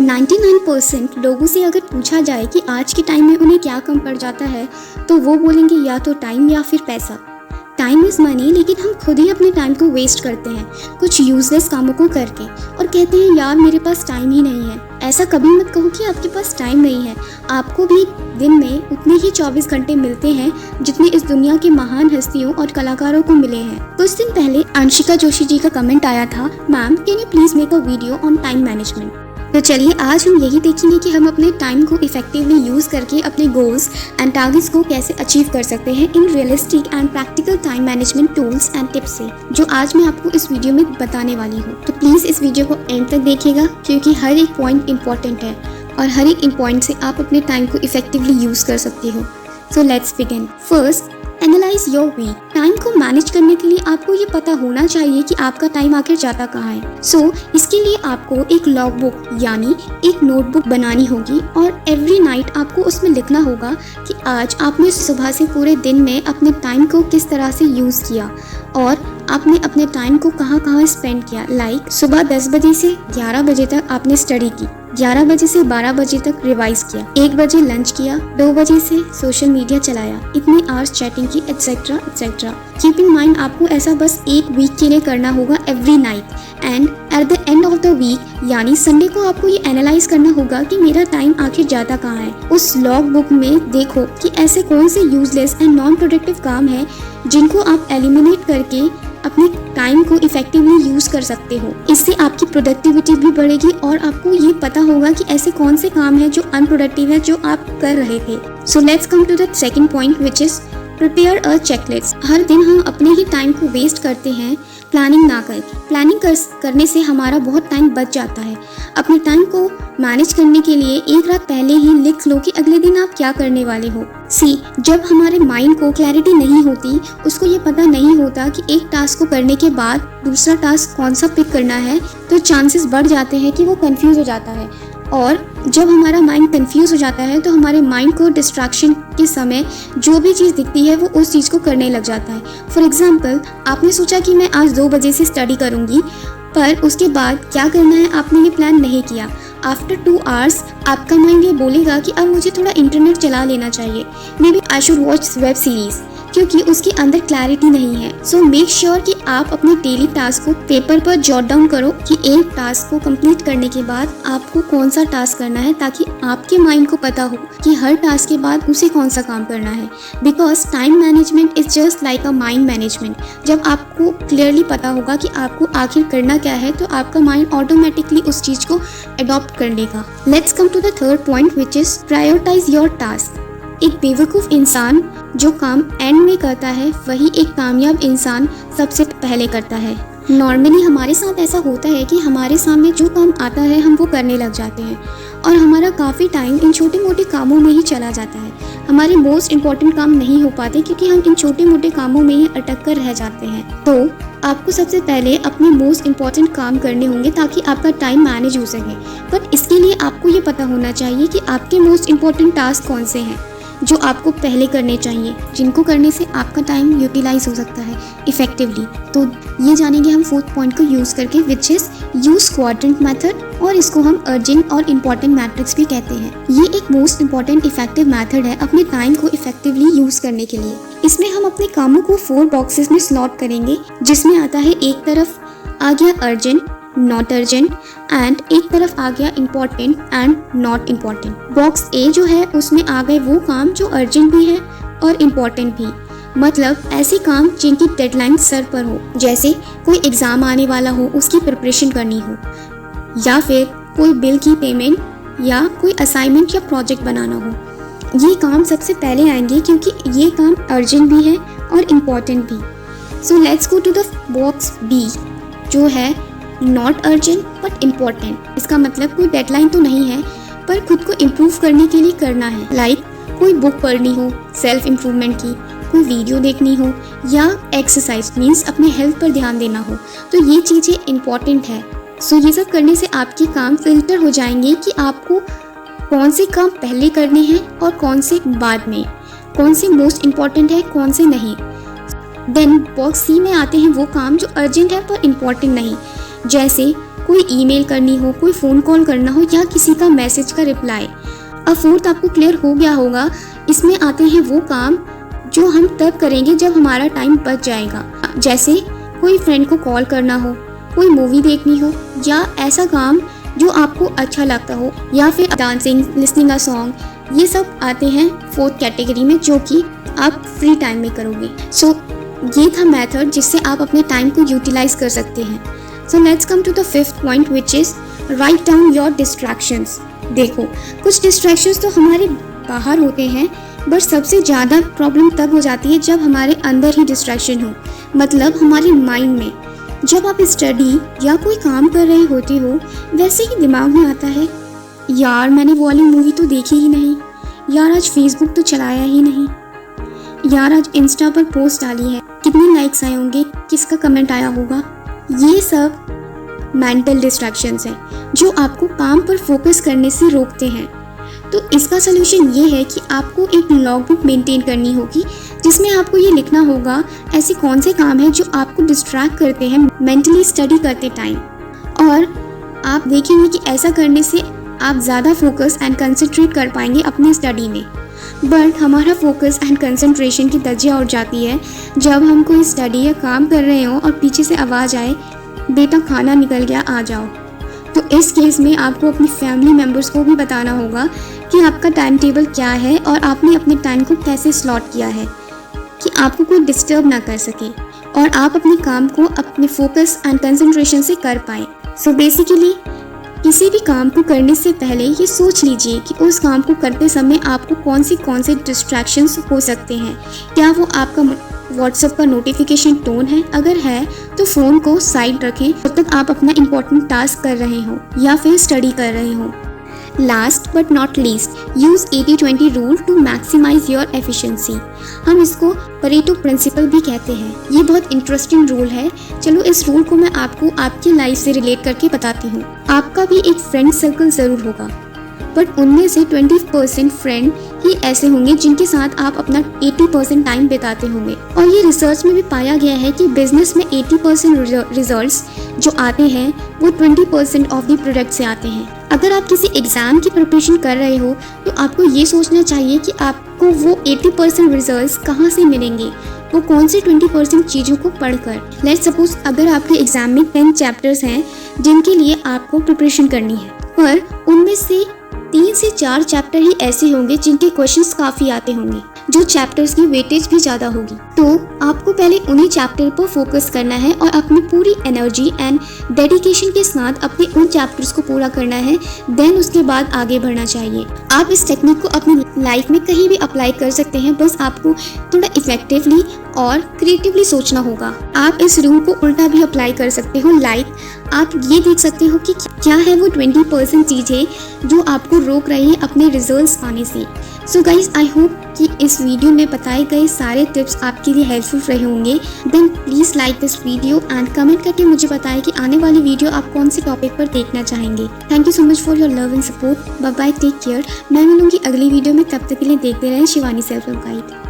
99% लोगों से अगर पूछा जाए कि आज के टाइम में उन्हें क्या कम पड़ जाता है, तो वो बोलेंगे या तो टाइम या फिर पैसा। टाइम इज़ मनी, लेकिन हम खुद ही अपने टाइम को वेस्ट करते हैं कुछ यूजलेस कामों को करके और कहते हैं यार मेरे पास टाइम ही नहीं है। ऐसा कभी मत कहो कि आपके पास टाइम नहीं है। आपको भी दिन में उतने ही 24 घंटे मिलते हैं जितने इस दुनिया के महान हस्तियों और कलाकारों को मिले हैं। कुछ दिन पहले अंशिका जोशी जी का कमेंट आया था, ma'am can you please make a video on time management. तो चलिए आज हम यही देखेंगे कि हम अपने टाइम को इफेक्टिवली यूज़ करके अपने गोल्स एंड टारगेट्स को कैसे अचीव कर सकते हैं इन realistic and practical time management tools and tips से, जो आज मैं आपको इस वीडियो में बताने वाली हूँ। तो प्लीज़ इस वीडियो को एंड तक देखिएगा, क्योंकि हर एक पॉइंट इंपॉर्टेंट है और हर एक पॉइंट से आप अपने टाइम को इफेक्टिवली यूज़ कर सकते हो। So let's begin. First, analyse your week. Time को मैनेज करने के लिए आपको ये पता होना चाहिए कि आपका टाइम आखिर जाता कहाँ है। सो इसके लिए आपको एक लॉग बुक यानी एक नोटबुक बनानी होगी और एवरी नाइट आपको उसमें लिखना होगा कि आज आपने सुबह से पूरे दिन में अपने टाइम को किस तरह से यूज़ किया और आपने अपने टाइम को कहाँ कहाँ स्पेंड किया। लाइक सुबह 10 बजे से 11 बजे तक आपने स्टडी की, 11 बजे से 12 बजे तक रिवाइज किया, 1 बजे लंच किया, 2 बजे से सोशल मीडिया चलाया, इतने आवर्स चैटिंग की, etcetera etcetera. Keep in mind आपको ऐसा बस एक वीक के लिए करना होगा every night and at the end of the week यानी संडे को आपको ये एनालाइज करना होगा कि मेरा टाइम आखिर जाता कहाँ है। उस लॉग बुक में देखो कि ऐसे कौन से यूजलेस एंड नॉन प्रोडक्टिव काम है जिनको आप एलिमिनेट करके अपने टाइम को इफेक्टिवली यूज़ कर सकते हो। इससे आपकी प्रोडक्टिविटी भी बढ़ेगी और आपको ये पता होगा कि ऐसे कौन से काम है जो अनप्रोडक्टिव है जो आप कर रहे थे। So let's come to the second point which is prepare a checklist. हर दिन हम अपने ही टाइम को वेस्ट करते हैं प्लानिंग ना करके। प्लानिंग करने से हमारा बहुत टाइम बच जाता है। अपने टाइम को मैनेज करने के लिए एक रात पहले ही लिख लो कि अगले दिन आप क्या करने वाले हो। जब हमारे माइंड को क्लैरिटी नहीं होती, उसको ये पता नहीं होता कि एक टास्क को करने के बाद दूसरा टास्क कौन सा पिक करना है, तो चांसेस बढ़ जाते हैं कि वो कंफ्यूज हो जाता है। और जब हमारा माइंड कंफ्यूज हो जाता है तो हमारे माइंड को डिस्ट्रैक्शन के समय जो भी चीज़ दिखती है वो उस चीज़ को करने लग जाता है। फॉर एग्जाम्पल, आपने सोचा कि मैं आज 2 बजे से स्टडी करूँगी, पर उसके बाद क्या करना है आपने ये प्लान नहीं किया। आफ्टर 2 आवर्स आपका माइंड ये बोलेगा कि अब मुझे थोड़ा इंटरनेट चला लेना चाहिए, maybe I should watch web series, क्योंकि उसके अंदर क्लैरिटी नहीं है। सो मेक श्योर कि आप अपने डेली टास्क को पेपर पर जॉट डाउन करो कि एक टास्क को कंप्लीट करने के बाद आपको कौन सा टास्क करना है, ताकि आपके माइंड को पता हो कि हर टास्क के बाद उसे कौन सा काम करना है। Because time management is just like a mind management. जब आपको क्लियरली पता होगा कि आपको आखिर करना क्या है, तो आपका माइंड ऑटोमेटिकली उस चीज़ को अडॉप्ट कर लेगा। Let's come to the third point which is prioritise your task. एक बेवकूफ़ इंसान जो काम एंड में करता है, वही एक कामयाब इंसान सबसे पहले करता है। नॉर्मली हमारे साथ ऐसा होता है कि हमारे सामने जो काम आता है हम वो करने लग जाते हैं और हमारा काफ़ी टाइम इन छोटे मोटे कामों में ही चला जाता है। हमारे मोस्ट इम्पॉर्टेंट काम नहीं हो पाते क्योंकि हम इन छोटे मोटे कामों में ही अटक कर रह जाते हैं। तो आपको सबसे पहले अपने मोस्ट इम्पॉर्टेंट काम करने होंगे ताकि आपका टाइम मैनेज हो सके। बट इसके लिए आपको ये पता होना चाहिए कि आपके मोस्ट इम्पॉर्टेंट टास्क कौन से हैं जो आपको पहले करने चाहिए, जिनको करने से आपका टाइम यूटिलाइज हो सकता है इफेक्टिवली। तो ये जानेंगे हम फोर्थ पॉइंट को यूज़ करके, which is use quadrant method, और इसको हम अर्जेंट और इम्पॉर्टेंट मैट्रिक्स भी कहते हैं। ये एक मोस्ट इम्पॉर्टेंट इफेक्टिव मेथड है अपने टाइम को इफेक्टिवली यूज़ करने के लिए। इसमें हम अपने कामों को 4 बॉक्सेस में स्लॉट करेंगे, जिसमें आता है एक तरफ आ गया अर्जेंट, नॉट अर्जेंट, एंड एक तरफ आ गया important and not important. Box A जो है उसमें आ गए वो काम जो अर्जेंट भी है और इम्पॉर्टेंट भी, मतलब ऐसे काम जिनकी डेडलाइन सर पर हो, जैसे कोई एग्ज़ाम आने वाला हो उसकी प्रिपरेशन करनी हो, या फिर कोई बिल की पेमेंट, या कोई असाइनमेंट या प्रोजेक्ट बनाना हो। ये काम सबसे पहले आएंगे क्योंकि ये काम अर्जेंट भी है और इम्पॉर्टेंट भी। So let's go to the box B जो है नॉट अर्जेंट बट इम्पॉर्टेंट। इसका मतलब कोई डेडलाइन तो नहीं है पर खुद को इम्प्रूव करने के लिए करना है। लाइक कोई बुक पढ़नी हो सेल्फ इम्प्रूवमेंट की, कोई वीडियो देखनी हो, या एक्सरसाइज मीन्स अपने हेल्थ पर ध्यान देना हो, तो ये चीज़ें इम्पॉर्टेंट है। सो ये सब करने से आपके काम फिल्टर हो जाएंगे कि आपको कौन से काम पहले करने हैं और कौन से बाद में, कौन से मोस्ट इम्पॉर्टेंट है कौन से नहीं। देन बॉक्स सी में आते हैं वो काम जो अर्जेंट है पर इम्पॉर्टेंट नहीं, जैसे कोई ईमेल करनी हो, कोई फ़ोन कॉल करना हो या किसी का मैसेज का रिप्लाई। अब फोर्थ आपको क्लियर हो गया होगा, इसमें आते हैं वो काम जो हम तब करेंगे जब हमारा टाइम बच जाएगा, जैसे कोई फ्रेंड को कॉल करना हो, कोई मूवी देखनी हो या ऐसा काम जो आपको अच्छा लगता हो, या फिर डांसिंग, लिसनिंग अ सॉन्ग। ये सब आते हैं फोर्थ कैटेगरी में, जो कि आप फ्री टाइम में करोगे। सो ये था मेथड जिससे आप अपने टाइम को यूटिलाइज कर सकते हैं। So let's come to the fifth point, which is write down your distractions. देखो, कुछ डिस्ट्रैक्शंस तो हमारे बाहर होते हैं, बट सबसे ज़्यादा प्रॉब्लम तब हो जाती है जब हमारे अंदर ही डिस्ट्रैक्शन हो, मतलब हमारे माइंड में। जब आप स्टडी या कोई काम कर रहे होते हो, वैसे ही दिमाग में आता है, यार मैंने वो वाली मूवी तो देखी ही नहीं, यार आज फेसबुक तो चलाया ही नहीं, यार आज इंस्टा पर पोस्ट डाली है, कितने लाइक्स आए होंगे, किसका कमेंट आया होगा। ये सब मेंटल डिस्ट्रैक्शंस हैं जो आपको काम पर फोकस करने से रोकते हैं। तो इसका सलूशन ये है कि आपको एक लॉगबुक मेंटेन करनी होगी, जिसमें आपको ये लिखना होगा ऐसे कौन से काम हैं जो आपको डिस्ट्रैक्ट करते हैं मेंटली स्टडी करते टाइम। और आप देखेंगे कि ऐसा करने से आप ज़्यादा फोकस एंड कंसंट्रेट कर पाएंगे अपनी स्टडी में। बट हमारा फोकस एंड कंसंट्रेशन की धज्जियाँ उड़ जाती है जब हम कोई स्टडी या काम कर रहे हो और पीछे से आवाज़ आए, बेटा खाना निकल गया, आ जाओ। तो इस केस में आपको अपनी फैमिली मेम्बर्स को भी बताना होगा कि आपका टाइम टेबल क्या है और आपने अपने टाइम को कैसे स्लॉट किया है कि आपको कोई डिस्टर्ब ना कर सके और आप अपने काम को अपने फोकस एंड कंसंट्रेशन से कर पाएँ। सो बेसिकली किसी भी काम को करने से पहले ये सोच लीजिए कि उस काम को करते समय आपको कौन से डिस्ट्रैक्शंस हो सकते हैं। क्या वो आपका व्हाट्सएप का नोटिफिकेशन टोन है? अगर है तो फ़ोन को साइड रखें जब तक आप अपना इम्पोर्टेंट टास्क कर रहे हो या फिर स्टडी कर रहे हो। Last but not least, use 80-20 rule to maximise your efficiency. हम इसको परेटो प्रिंसिपल भी कहते हैं। ये बहुत इंटरेस्टिंग रूल है। चलो इस रूल को मैं आपको आपकी लाइफ से रिलेट करके बताती हूँ। आपका भी एक फ्रेंड सर्कल ज़रूर होगा, बट उनमें से 20% फ्रेंड ही ऐसे होंगे जिनके साथ आप अपना 80% टाइम बिताते होंगे। और ये रिसर्च में भी पाया गया है कि बिजनेस में 80% रिजल्ट्स जो आते हैं वो 20% ऑफ द प्रोडक्ट से आते हैं। अगर आप किसी एग्ज़ाम की प्रिपरेशन कर रहे हो तो आपको ये सोचना चाहिए कि आपको वो 80% रिजल्ट्स कहाँ से मिलेंगे, वो कौन सी 20% चीज़ों को पढ़कर। लेट्स सपोज अगर आपके एग्ज़ाम में 10 चैप्टर्स हैं जिनके लिए आपको प्रिपरेशन करनी है, पर उनमें से 3 से 4 चैप्टर ही ऐसे होंगे जिनके क्वेश्चंस काफ़ी आते होंगे, जो चैप्टर्स की वेटेज भी ज़्यादा होगी। तो आपको पहले उन्हीं चैप्टर पर फोकस करना है और अपनी पूरी एनर्जी एंड डेडिकेशन के साथ अपने उन चैप्टर्स को पूरा करना है। देन उसके बाद आगे बढ़ना चाहिए। आप इस टेक्निक को अपनी लाइफ में कहीं भी अप्लाई कर सकते हैं, बस आपको थोड़ा इफेक्टिवली और क्रिएटिवली सोचना होगा। आप इस रूल को उल्टा भी अप्लाई कर सकते हो। आप ये देख सकते हो कि क्या है वो 20% चीज़ें जो आपको रोक रही है अपने रिजल्ट्स पाने से। सो गाइज, आई होप कि इस वीडियो में बताए गए सारे टिप्स आपके लिए हेल्पफुल रहे होंगे। Then please like this video and comment करके मुझे बताएं कि आने वाली वीडियो आप कौन से टॉपिक पर देखना चाहेंगे। Thank you so much for your love and support. Bye bye, take care. मैं मिलूंगी अगली वीडियो में, तब तक के लिए देखते रहें शिवानी सेल्फ हेल्प गाइड।